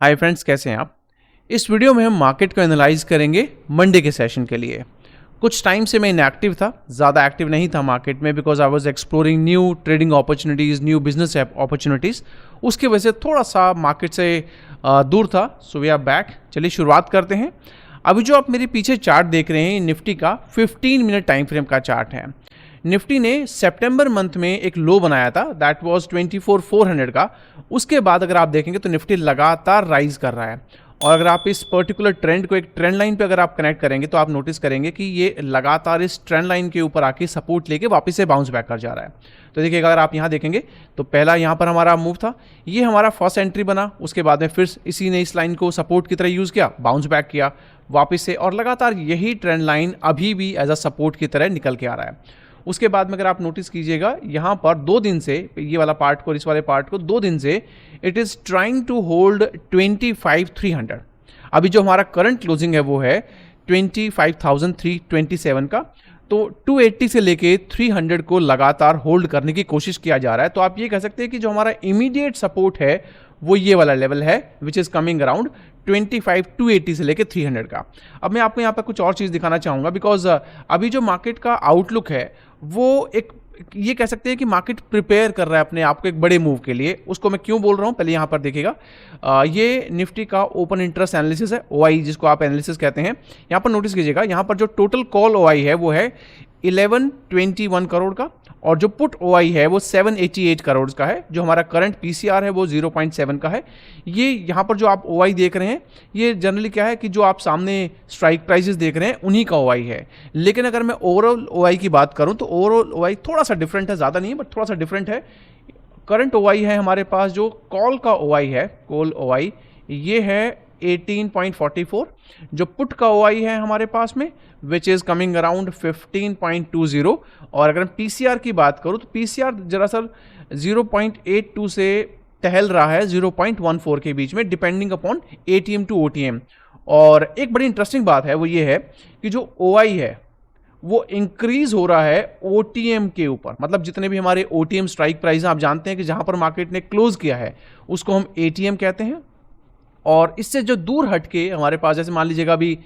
Hi friends, कैसे हैं आप। इस वीडियो में हम मार्केट को एनालाइज करेंगे मंडे के सेशन के लिए। कुछ टाइम से मैं इनएक्टिव था, ज़्यादा एक्टिव नहीं था मार्केट में because I was exploring new trading opportunities, new business opportunities. उसकी वजह से थोड़ा सा मार्केट से दूर था। So we are back. चलिए शुरुआत करते हैं। अभी जो आप मेरे पीछे चार्ट देख रहे हैं, निफ्टी का 15 मिनट टाइम फ्रेम का चार्ट है। निफ्टी ने सितंबर मंथ में एक लो बनाया था, दैट वाज 24,400 का। उसके बाद अगर आप देखेंगे तो निफ्टी लगातार राइज कर रहा है। और अगर आप इस पर्टिकुलर ट्रेंड को एक ट्रेंड लाइन पे अगर आप कनेक्ट करेंगे तो आप नोटिस करेंगे कि ये लगातार इस ट्रेंड लाइन के ऊपर आके सपोर्ट लेके वापस से बाउंस बैक कर जा रहा है। तो देखिए, अगर आप यहाँ देखेंगे तो पहला यहाँ पर हमारा मूव था, ये हमारा फर्स्ट एंट्री बना। उसके बाद में फिर इसी ने इस लाइन को सपोर्ट की तरह यूज़ किया, बाउंस बैक किया वापस से, और लगातार यही ट्रेंड लाइन अभी भी एज अ सपोर्ट की तरह निकल के आ रहा है। उसके बाद में अगर आप नोटिस कीजिएगा, यहाँ पर 2 दिन से, ये वाला पार्ट को, इस वाले पार्ट को 2 दिन से it is trying to hold 25,300। अभी जो हमारा करंट क्लोजिंग है वो है 25,327 का। तो 280 से लेके 300 को लगातार होल्ड करने की कोशिश किया जा रहा है। तो आप ये कह सकते हैं कि जो हमारा इमीडिएट सपोर्ट है वो ये वाला लेवल है, विच इज़ कमिंग अराउंड 25,280 से लेके 300 का। अब मैं आपको यहाँ पर कुछ और चीज़ दिखाना चाहूँगा बिकॉज अभी जो मार्केट का आउटलुक है वो एक, ये कह सकते हैं कि मार्केट प्रिपेयर कर रहा है अपने आप को एक बड़े मूव के लिए। उसको मैं क्यों बोल रहा हूँ, पहले यहाँ पर देखिएगा। ये निफ्टी का ओपन इंटरेस्ट एनालिसिस है, ओआई जिसको आप एनालिसिस कहते हैं। यहाँ पर नोटिस कीजिएगा, यहाँ पर जो टोटल कॉल ओआई है वो है 1121 करोड़ का, और जो पुट ओआई है वो 788 करोड़ का है। जो हमारा करंट पीसीआर है वो 0.7 का है। ये यहाँ पर जो आप ओआई देख रहे हैं ये जनरली क्या है कि जो आप सामने स्ट्राइक प्राइसेस देख रहे हैं उन्हीं का ओआई है। लेकिन अगर मैं ओवरऑल ओआई की बात करूँ तो ओवरऑल ओआई थोड़ा सा डिफरेंट है, ज़्यादा नहीं है बट थोड़ा सा डिफरेंट है। करंट ओआई है हमारे पास, जो कॉल का ओआई है, कॉल ओआई ये है 18.44। जो पुट का ओआई है हमारे पास में विच इज़ कमिंग अराउंड 15.20। और अगर मैं पीसीआर की बात करूँ तो पीसीआर दरअसल 0.82 से टहल रहा है 0.14 के बीच में, depending upon ATM to OTM. और एक बड़ी इंटरेस्टिंग बात है वो ये है कि जो ओआई है वो इंक्रीज हो रहा है ओटीएम के ऊपर। मतलब जितने भी हमारे ओटीएम स्ट्राइक प्राइस हैं, आप जानते हैं कि जहां पर मार्केट ने क्लोज किया है उसको हम एटीएम कहते हैं। और इससे जो दूर हटके हमारे पास, जैसे मान लीजिएगा अभी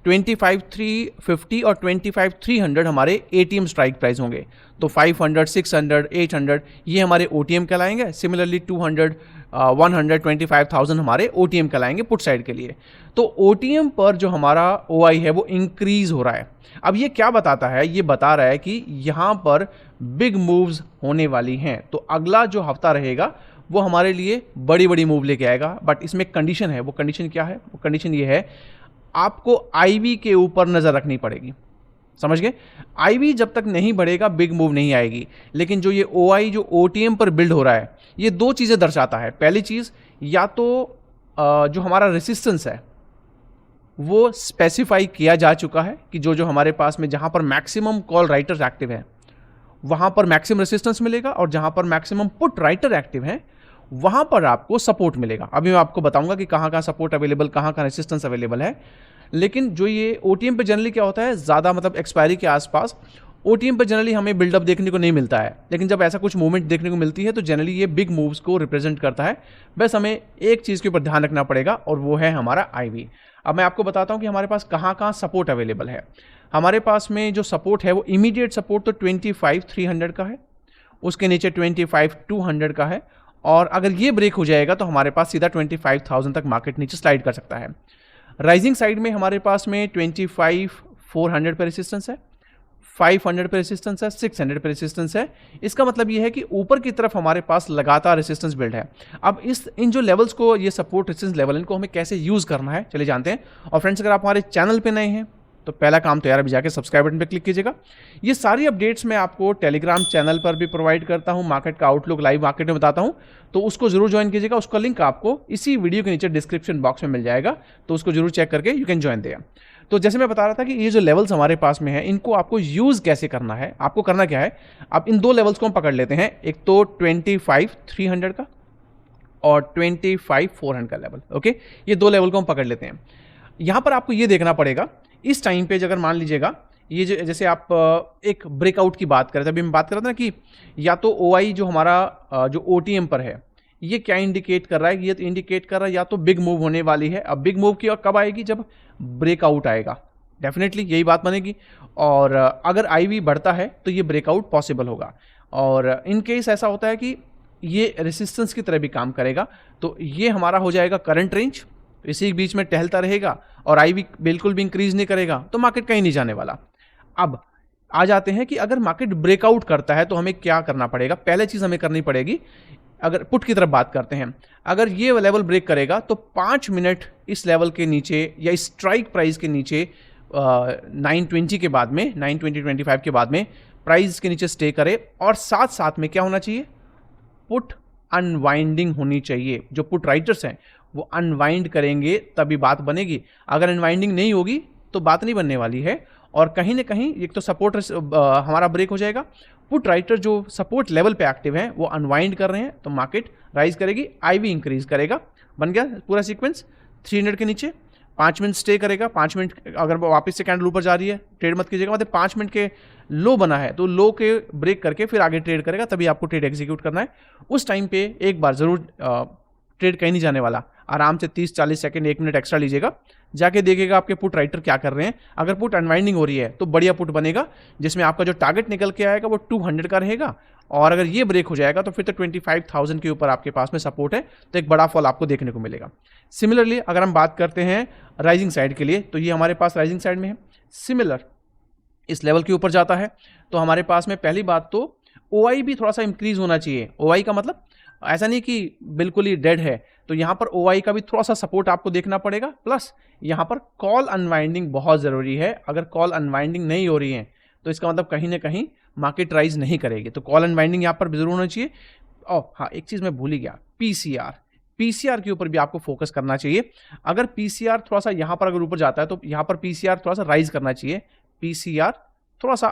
25,350 और 25,300 हमारे एटीएम स्ट्राइक प्राइस होंगे। तो 500, 600, 800 ये हमारे ओटीएम कहलाएंगे। सिमिलरली 200, 100, 25,000 हमारे ओटीएम कहलाएंगे पुट साइड के लिए। तो ओटीएम पर जो हमारा ओआई है वो इंक्रीज हो रहा है। अब ये क्या बताता है, ये बता रहा है कि यहाँ पर बिग मूव्स होने वाली हैं। तो अगला जो हफ्ता रहेगा वो हमारे लिए बड़ी बड़ी मूव लेके आएगा। बट इसमें एक कंडीशन है। वो कंडीशन क्या है? वो कंडीशन ये है, आपको आईवी के ऊपर नज़र रखनी पड़ेगी। समझ गए? आईवी जब तक नहीं बढ़ेगा बिग मूव नहीं आएगी। लेकिन जो ये ओआई जो ओटीएम पर बिल्ड हो रहा है, ये 2 चीज़ें दर्शाता है। पहली चीज़, या तो जो हमारा रेसिस्टेंस है वो स्पेसिफाई किया जा चुका है कि जो हमारे पास में जहाँ पर मैक्सिमम कॉल राइटर्स एक्टिव है वहाँ पर मैक्सिमम रेसिस्टेंस मिलेगा, और जहाँ पर मैक्सिमम पुट राइटर एक्टिव है वहाँ पर आपको सपोर्ट मिलेगा। अभी मैं आपको बताऊंगा कि कहाँ कहाँ सपोर्ट अवेलेबल, कहाँ कहाँ रेसिस्टेंस अवेलेबल है। लेकिन जो ये ओटीएम पे जनरली क्या होता है, ज़्यादा मतलब एक्सपायरी के आसपास ओटीएम पे जनरली हमें बिल्डअप देखने को नहीं मिलता है। लेकिन जब ऐसा कुछ मूवमेंट देखने को मिलती है तो जनरली ये बिग मूव्स को रिप्रेजेंट करता है। बस हमें एक चीज़ के ऊपर ध्यान रखना पड़ेगा और वो है हमारा आईवी। अब मैं आपको बताता हूँ कि हमारे पास कहाँ कहाँ सपोर्ट अवेलेबल है। हमारे पास में जो सपोर्ट है वो इमीडिएट सपोर्ट तो 25,300 का है, उसके नीचे 25,200 का है, और अगर ये ब्रेक हो जाएगा तो हमारे पास सीधा 25,000 तक मार्केट नीचे स्लाइड कर सकता है। राइजिंग साइड में हमारे पास में 25,400 पे रेसिस्टेंस है, 500 पे रेसिस्टेंस है, 600 पे रेसिस्टेंस है। इसका मतलब ये है कि ऊपर की तरफ हमारे पास लगातार रेसिस्टेंस बिल्ड है। अब इन जो लेवल्स को, ये सपोर्ट रेसिस्टेंस लेवल, इनको हमें कैसे यूज़ करना है चलिए जानते हैं। और फ्रेंड्स, अगर आप हमारे चैनल पे नए हैं तो पहला काम तो यार अभी जाके सब्सक्राइब बटन पे क्लिक कीजिएगा। ये सारी अपडेट्स मैं आपको टेलीग्राम चैनल पर भी प्रोवाइड करता हूँ। मार्केट का आउटलुक लाइव मार्केट में बताता हूँ, तो उसको जरूर ज्वाइन कीजिएगा। उसका लिंक आपको इसी वीडियो के नीचे डिस्क्रिप्शन बॉक्स में मिल जाएगा, तो उसको जरूर चेक करके यू कैन ज्वाइन देयर। तो जैसे मैं बता रहा था कि ये जो लेवल्स हमारे पास में है इनको आपको यूज़ कैसे करना है। आपको करना क्या है, आप इन 2 लेवल्स को हम पकड़ लेते हैं। एक तो 25,300 का और 25,400 का लेवल। ओके, ये 2 लेवल को हम पकड़ लेते हैं। यहाँ पर आपको ये देखना पड़ेगा इस टाइम पे, अगर मान लीजिएगा ये जो, जैसे आप एक ब्रेकआउट की बात कर रहे थे, अभी मैं बात कर रहा था ना कि या तो ओआई जो हमारा जो ओटीएम पर है ये क्या इंडिकेट कर रहा है? ये तो इंडिकेट कर रहा है या तो बिग मूव होने वाली है। अब बिग मूव की कब आएगी? जब ब्रेकआउट आएगा, डेफिनेटली यही बात बनेगी। और अगर आईवी बढ़ता है तो ये ब्रेकआउट पॉसिबल होगा। और इन केस ऐसा होता है कि ये रेसिस्टेंस की तरह भी काम करेगा, तो ये हमारा हो जाएगा करंट रेंज, इसी बीच में टहलता रहेगा और आईवी बिल्कुल भी इंक्रीज नहीं करेगा, तो मार्केट कहीं नहीं जाने वाला। अब आ जाते हैं कि अगर मार्केट ब्रेकआउट करता है तो हमें क्या करना पड़ेगा। पहले चीज हमें करनी पड़ेगी, अगर पुट की तरफ बात करते हैं, अगर ये लेवल ब्रेक करेगा तो 5 मिनट इस लेवल के नीचे या इस स्ट्राइक प्राइस के नीचे 920 के बाद में, 920-25 के बाद में प्राइस के नीचे स्टे करे। और साथ साथ में क्या होना चाहिए? पुट अनवाइंडिंग होनी चाहिए। जो पुट राइटर्स हैं वो अनवाइंड करेंगे तभी बात बनेगी। अगर अनवाइंडिंग नहीं होगी तो बात नहीं बनने वाली है। और कहीं ना कहीं एक तो सपोर्ट हमारा ब्रेक हो जाएगा, पुट राइटर जो सपोर्ट लेवल पे एक्टिव हैं वो अनवाइंड कर रहे हैं, तो मार्केट राइज करेगी, आईवी इंक्रीज करेगा। बन गया पूरा सीक्वेंस। 300 के नीचे 5 मिनट स्टे करेगा। 5 मिनट अगर वापस से कैंडल ऊपर जा रही है, ट्रेड मत कीजिएगा, मतलब 5 मिनट के लो बना है तो लो के ब्रेक करके फिर आगे ट्रेड करेगा, तभी आपको ट्रेड एग्जीक्यूट करना है। उस टाइम पे एक बार जरूर ट्रेड कहीं नहीं जाने वाला, आराम से 30-40 सेकंड 1 मिनट एक्स्ट्रा लीजिएगा, जाके देखिएगा आपके पुट राइटर क्या कर रहे हैं। अगर पुट अनवाइंडिंग हो रही है तो बढ़िया पुट बनेगा, जिसमें आपका जो टारगेट निकल के आएगा वो 200 का रहेगा। और अगर ये ब्रेक हो जाएगा तो फिर तो 25,000 के ऊपर आपके पास में सपोर्ट है, तो एक बड़ा फॉल आपको देखने को मिलेगा। सिमिलरली अगर हम बात करते हैं राइजिंग साइड के लिए, तो ये हमारे पास राइजिंग साइड में है। सिमिलर इस लेवल के ऊपर जाता है तो हमारे पास में पहली बात तो ओआई भी थोड़ा सा इंक्रीज होना चाहिए। ओआई का मतलब ऐसा नहीं कि बिल्कुल ही डेड है, तो यहाँ पर ओआई का भी थोड़ा सा सपोर्ट आपको देखना पड़ेगा। प्लस यहाँ पर कॉल अनवाइंडिंग बहुत ज़रूरी है। अगर कॉल अनवाइंडिंग नहीं हो रही है तो इसका मतलब कहीं ना कहीं मार्केट राइज नहीं करेगी, तो कॉल अनवाइंडिंग यहाँ पर जरूर होना चाहिए। और हाँ, एक चीज़ मैं भूल ही गया, पीसीआर के ऊपर भी आपको फोकस करना चाहिए। अगर पीसीआर थोड़ा सा यहाँ पर अगर ऊपर जाता है तो यहाँ पर पीसीआर थोड़ा सा राइज करना चाहिए। पीसीआर थोड़ा सा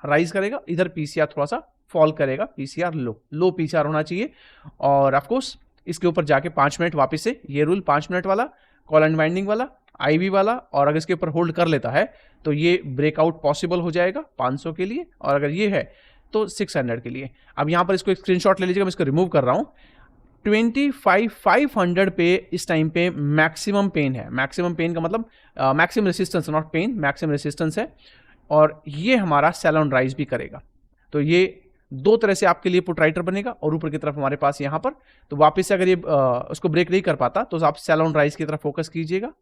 राइज करेगा, इधर पीसीआर थोड़ा सा फॉल करेगा, पीसीआर लो पीसीआर होना चाहिए। और ऑफकोर्स इसके ऊपर जाके 5 मिनट वापस से ये रूल 5 मिनट वाला, कॉल अनवाइंडिंग वाला, आईवी वाला, और अगर इसके ऊपर होल्ड कर लेता है तो ये ब्रेकआउट पॉसिबल हो जाएगा 500 के लिए, और अगर ये है तो 600 के लिए। अब यहाँ पर इसको एक स्क्रीनशॉट ले लीजिएगा, मैं इसको रिमूव कर रहा हूँ। 25,500 पे इस टाइम पे मैक्सिमम पेन है। मैक्सिमम पेन का मतलब maximum resistance, not pain, maximum resistance है। और ये हमारा सेल ऑन राइज भी करेगा, तो ये दो तरह से आपके लिए पुट राइटर बनेगा। और ऊपर की तरफ हमारे पास यहाँ पर तो वापस से अगर ये उसको ब्रेक नहीं कर पाता तो आप सेल ऑन राइज की तरफ फोकस कीजिएगा।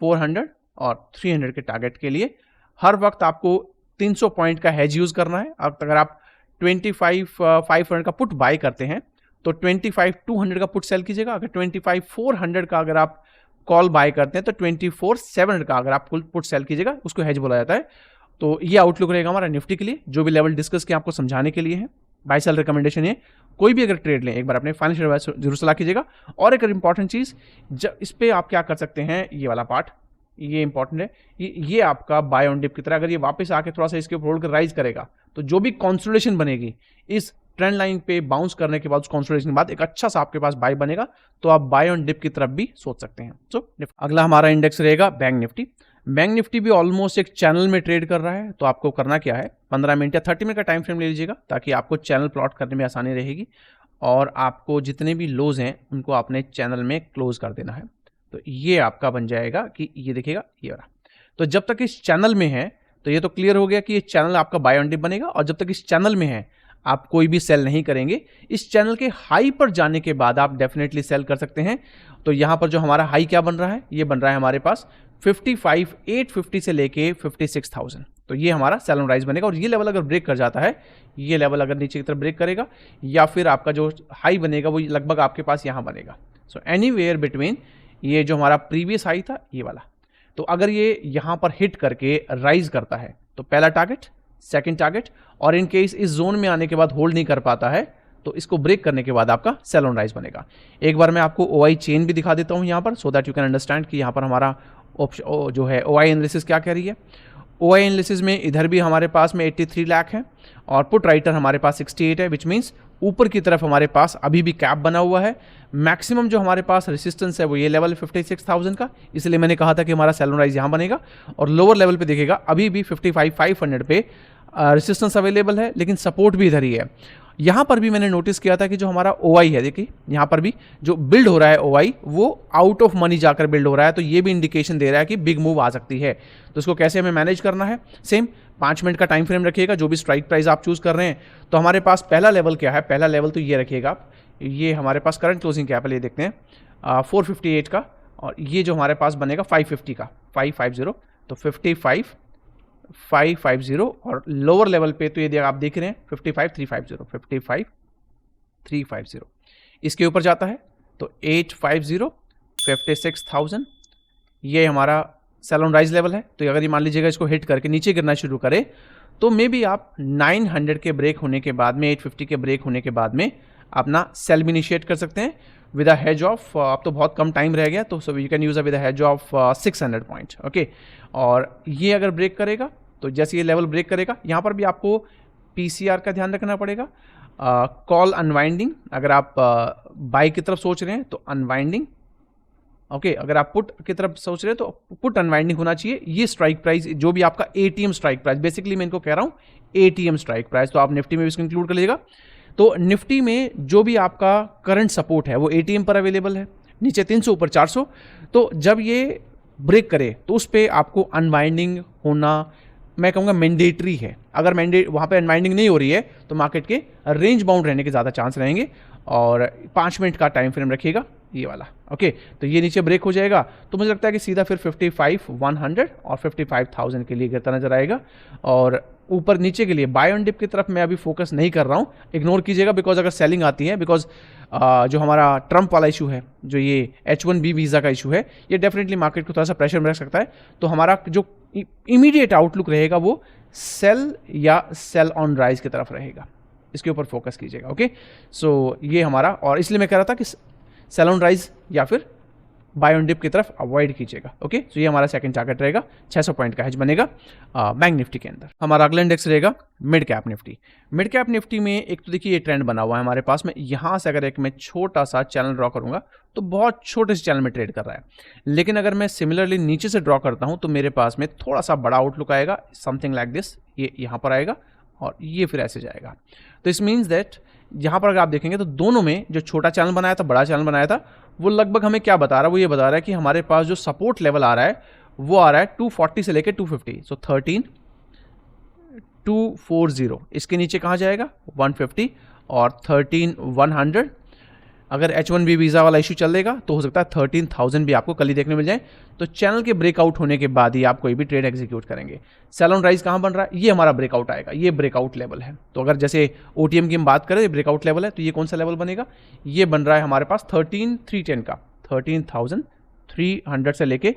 400 और 300 के टारगेट के लिए हर वक्त आपको 300 पॉइंट का हेज यूज करना है। अगर आप 25,500 का पुट बाय करते हैं तो 25,200 का पुट सेल कीजिएगा। अगर 25,400 का अगर आप कॉल बाय करते हैं तो 24,700 का अगर आप पुट सेल कीजिएगा, उसको हेज बोला जाता है। तो ये आउटलुक रहेगा हमारा निफ्टी के लिए, जो भी लेवल डिस्कस किया आपको समझाने के लिए है। बाय सेल रिकमेंडेशन है, कोई भी अगर ट्रेड लें एक बार अपने फाइनेंशियल एडवाइस जरूर सलाह कीजिएगा। और एक इंपॉर्टेंट चीज, इस पे आप क्या कर सकते हैं, ये वाला पार्ट ये इंपॉर्टेंट है, ये आपका बाय ऑन डिप की तरह, अगर ये वापस आके थोड़ा सा इसके ऊपर होल्ड कर राइज करेगा तो जो भी कंसोलिडेशन बनेगी इस ट्रेंड लाइन पे बाउंस करने के बाद, उस कंसोलिडेशन के बाद एक अच्छा सा आपके पास बाय बनेगा, तो आप बाय ऑन डिप की तरफ भी सोच सकते हैं। सो अगला हमारा इंडेक्स रहेगा बैंक निफ्टी। बैंक निफ्टी भी ऑलमोस्ट एक चैनल में ट्रेड कर रहा है, तो आपको करना क्या है, 15 मिनट या 30 मिनट का टाइम फ्रेम ले लीजिएगा, ताकि आपको चैनल प्लॉट करने में आसानी रहेगी। और आपको जितने भी लोज हैं उनको आपने चैनल में क्लोज कर देना है। तो ये आपका बन जाएगा कि ये देखिएगा ये वाला, तो जब तक इस चैनल में है तो ये तो क्लियर हो गया कि ये चैनल आपका बाय ऑन डिप बनेगा। और जब तक इस चैनल में है आप कोई भी सेल नहीं करेंगे। इस चैनल के हाई पर जाने के बाद आप डेफिनेटली सेल कर सकते हैं। तो यहाँ पर जो हमारा हाई क्या बन रहा है, ये बन रहा है हमारे पास 55,850 से लेके 56,000, तो ये हमारा सेल ऑन राइज बनेगा। और ये लेवल अगर ब्रेक कर जाता है, ये लेवल अगर नीचे की तरफ ब्रेक करेगा, या फिर आपका जो हाई बनेगा वो लगभग आपके पास यहाँ बनेगा। सो एनीवेयर बिटवीन ये जो हमारा प्रीवियस हाई था ये वाला, तो अगर ये यहाँ पर हिट करके राइज करता है तो पहला टारगेट, सेकंड टारगेट, और इन केस इस जोन में आने के बाद होल्ड नहीं कर पाता है तो इसको ब्रेक करने के बाद आपका सेल ऑन राइज बनेगा। एक बार मैं आपको ओआई चेन भी दिखा देता हूँ यहाँ पर, so that you can understand कि यहाँ पर हमारा जो है ओआई एनालिसिस क्या कह रही है। ओआई एनालिसिस में इधर भी हमारे पास में 83 लाख है और पुट राइटर हमारे पास 68 है, विच मीन्स ऊपर की तरफ हमारे पास अभी भी कैप बना हुआ है। मैक्सिमम जो हमारे पास रेसिस्टेंस है वो ये लेवल 56,000 का, इसलिए मैंने कहा था कि हमारा सेल ऑन राइज यहाँ बनेगा। और लोअर लेवल पे देखिएगा अभी भी 55,500 पे रेसिस्टेंस अवेलेबल है, लेकिन सपोर्ट भी इधर ही है। यहाँ पर भी मैंने नोटिस किया था कि जो हमारा OI है, देखिए यहाँ पर भी जो बिल्ड हो रहा है OI वो आउट ऑफ मनी जाकर बिल्ड हो रहा है, तो ये भी इंडिकेशन दे रहा है कि बिग मूव आ सकती है। तो इसको कैसे हमें मैनेज करना है, सेम 5 मिनट का टाइम फ्रेम रखिएगा जो भी स्ट्राइक प्राइस आप चूज कर रहे हैं। तो हमारे पास पहला लेवल क्या है, पहला लेवल तो ये रखिएगा आप, ये हमारे पास करंट क्लोजिंग क्या है पहले ये देखते हैं, 458 का, और ये जो हमारे पास बनेगा 550 का, 550, तो 550 और लोअर लेवल पे तो ये आप देख रहे हैं 55350, 55350, इसके ऊपर जाता है तो 850, 56,000, ये हमारा सेल ऑन राइज लेवल है। तो अगर ये मान लीजिएगा इसको हिट करके नीचे गिरना शुरू करे तो मे बी आप 900 के ब्रेक होने के बाद में, 850 के ब्रेक होने के बाद में अपना सेल भी इनिशिएट कर सकते हैं विद अ हेज ऑफ, अब तो बहुत कम टाइम रह गया तो so you can use with a hedge of 600 point, okay. और ये अगर ब्रेक करेगा तो जैसे ये लेवल ब्रेक करेगा, यहाँ पर भी आपको PCR का ध्यान रखना पड़ेगा, कॉल अनवाइंडिंग, अगर आप बाई की तरफ सोच रहे हैं तो अनवाइंडिंग, ओके, अगर आप पुट की तरफ सोच रहे हैं तो पुट अनवाइंडिंग होना चाहिए। ये स्ट्राइक प्राइस जो भी आपका ATM स्ट्राइक प्राइस, बेसिकली मैं इनको कह रहा हूँ ATM स्ट्राइक प्राइस, तो आप निफ्टी में भी इसको इंक्लूड कर लीजिएगा। तो निफ्टी में जो भी आपका करंट सपोर्ट है वो ATM पर अवेलेबल है, नीचे 300 ऊपर 400, तो जब ये ब्रेक करे तो उस पर आपको अनवाइंडिंग होना मैं कहूँगा मैंडेटरी है। अगर वहाँ पे अनवाइंडिंग नहीं हो रही है तो मार्केट के रेंज बाउंड रहने के ज़्यादा चांस रहेंगे, और 5 मिनट का टाइम फ्रेम रखिएगा ये वाला, ओके। तो ये नीचे ब्रेक हो जाएगा तो मुझे लगता है कि सीधा फिर 55,100 और 55,000 के लिए गिरता नजर आएगा। और ऊपर नीचे के लिए बाय ऑन डिप की तरफ मैं अभी फोकस नहीं कर रहा हूँ, इग्नोर कीजिएगा, बिकॉज अगर सेलिंग आती है, बिकॉज जो हमारा ट्रंप वाला इशू है, जो ये H1B वीज़ा का इशू है, ये डेफिनेटली मार्केट को थोड़ा सा प्रेशर में रख सकता है। तो हमारा जो इमीडिएट आउटलुक रहेगा वो सेल या सेल ऑन राइज की तरफ रहेगा, इसके ऊपर फोकस कीजिएगा, ओके। सो ये हमारा, और इसलिए मैं कह रहा था कि सेल ऑन राइज या फिर बाय ऑन डिप की तरफ अवॉइड कीजिएगा, ओके। सो ये हमारा सेकंड टारगेट रहेगा, 600 पॉइंट का हेज बनेगा बैंक निफ्टी के अंदर। हमारा अगला इंडेक्स रहेगा mid cap Nifty. Mid cap Nifty में एक तो देखिए ये ट्रेंड बना हुआ है हमारे पास में, यहाँ से अगर एक मैं छोटा सा चैनल ड्रॉ करूंगा तो बहुत छोटे से चैनल में ट्रेड कर रहा है, लेकिन अगर मैं सिमिलरली नीचे से ड्रॉ करता हूं तो मेरे पास में थोड़ा सा बड़ा आउटलुक आएगा, समथिंग लाइक दिस, ये यहाँ पर आएगा और ये फिर ऐसे जाएगा। तो इस मीन्स दैट यहाँ पर अगर आप देखेंगे तो दोनों में जो छोटा चैनल बनाया था, बड़ा चैनल बनाया था, वो लगभग हमें क्या बता रहा है, वो ये बता रहा है कि हमारे पास जो सपोर्ट लेवल आ रहा है वो आ रहा है 240 से लेके 250, सो 13,240, इसके नीचे कहाँ जाएगा 150 और 13,100। अगर H1B वीज़ा वाला इशू चलेगा तो हो सकता है 13,000 भी आपको कल ही देखने मिल जाए। तो चैनल के ब्रेकआउट होने के बाद ही आप कोई भी ट्रेड एग्जीक्यूट करेंगे। सेल ऑन राइज कहाँ बन रहा है, ये हमारा ब्रेकआउट आएगा, ये ब्रेकआउट लेवल है। तो अगर जैसे OTM की हम बात करें, ब्रेकआउट लेवल है, तो ये कौन सा लेवल बनेगा, ये बन रहा है हमारे पास 13,310 का, 13,300 से लेके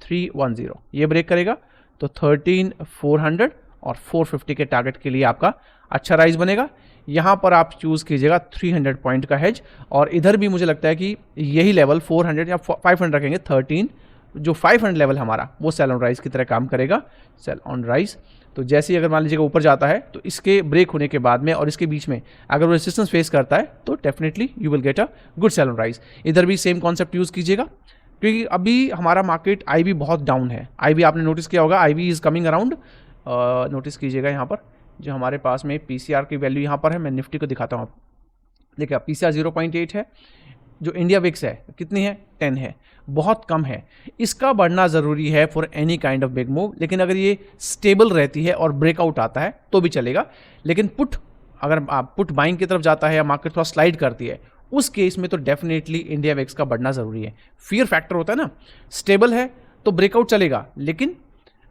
310, ये ब्रेक करेगा तो 13,400 और 450 के टारगेट के लिए आपका अच्छा राइज बनेगा। यहाँ पर आप चूज कीजिएगा 300 पॉइंट का हेज, और इधर भी मुझे लगता है कि यही लेवल 400 या 500 रखेंगे, 13 जो 500 लेवल हमारा वो सेल ऑन राइज की तरह काम करेगा, सेल ऑन राइज। तो जैसे ही अगर मान लीजिएगा ऊपर जाता है तो इसके ब्रेक होने के बाद में और इसके बीच में अगर वो रेजिस्टेंस फेस करता है तो definitely you will get a good sell on rise. इधर भी सेम कॉन्सेप्ट यूज कीजिएगा, क्योंकि अभी हमारा मार्केट IB बहुत डाउन है। IB आपने नोटिस किया होगा, IB is coming around, notice कीजिएगा यहाँ पर जो हमारे पास में PCR की वैल्यू यहाँ पर है, मैं निफ्टी को दिखाता हूँ आपको। देखिए PCR 0.8 है, जो इंडिया विक्स है कितनी है 10 है, बहुत कम है। इसका बढ़ना ज़रूरी है for any kind of big move, लेकिन अगर ये स्टेबल रहती है और ब्रेकआउट आता है तो भी चलेगा। लेकिन पुट, अगर आप पुट बाइंग की तरफ जाता है या मार्केट थोड़ा स्लाइड करती है, उस केस में तो डेफिनेटली इंडिया विक्स का बढ़ना ज़रूरी है। फियर फैक्टर होता है ना, स्टेबल है तो ब्रेकआउट चलेगा, लेकिन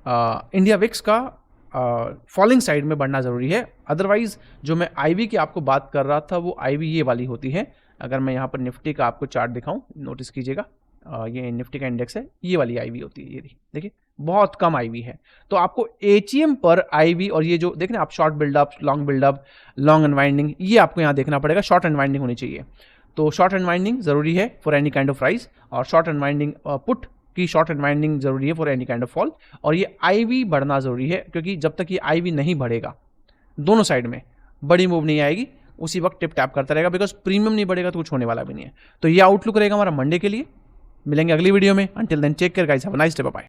इंडिया विक्स का फॉलिंग साइड में बढ़ना ज़रूरी है। अदरवाइज जो मैं IB की आपको बात कर रहा था वो IB ये वाली होती है। अगर मैं यहाँ पर निफ्टी का आपको चार्ट दिखाऊं, नोटिस कीजिएगा, ये निफ्टी का इंडेक्स है, ये वाली IB होती है, ये देखिए बहुत कम IB है। तो आपको ATM पर IB और ये जो देख रहे हैं आप, शॉर्ट बिल्डअप, लॉन्ग अनवाइंडिंग, ये आपको यहाँ देखना पड़ेगा। शॉर्ट अनवाइंडिंग होनी चाहिए, तो शॉर्ट अनवाइंडिंग ज़रूरी है for any kind of rise, और शॉर्ट अनवाइंडिंग पुट की शॉर्ट अनवाइंडिंग जरूरी है for any kind of fall. और ये IB बढ़ना जरूरी है, क्योंकि जब तक ये IB नहीं बढ़ेगा, दोनों साइड में बड़ी मूव नहीं आएगी, उसी वक्त टिप टैप करता रहेगा, बिकॉज प्रीमियम नहीं बढ़ेगा तो कुछ होने वाला भी नहीं है। तो ये आउटलुक रहेगा हमारा मंडे के लिए। मिलेंगे अगली वीडियो में, until then take care guys, have a nice day, bye bye.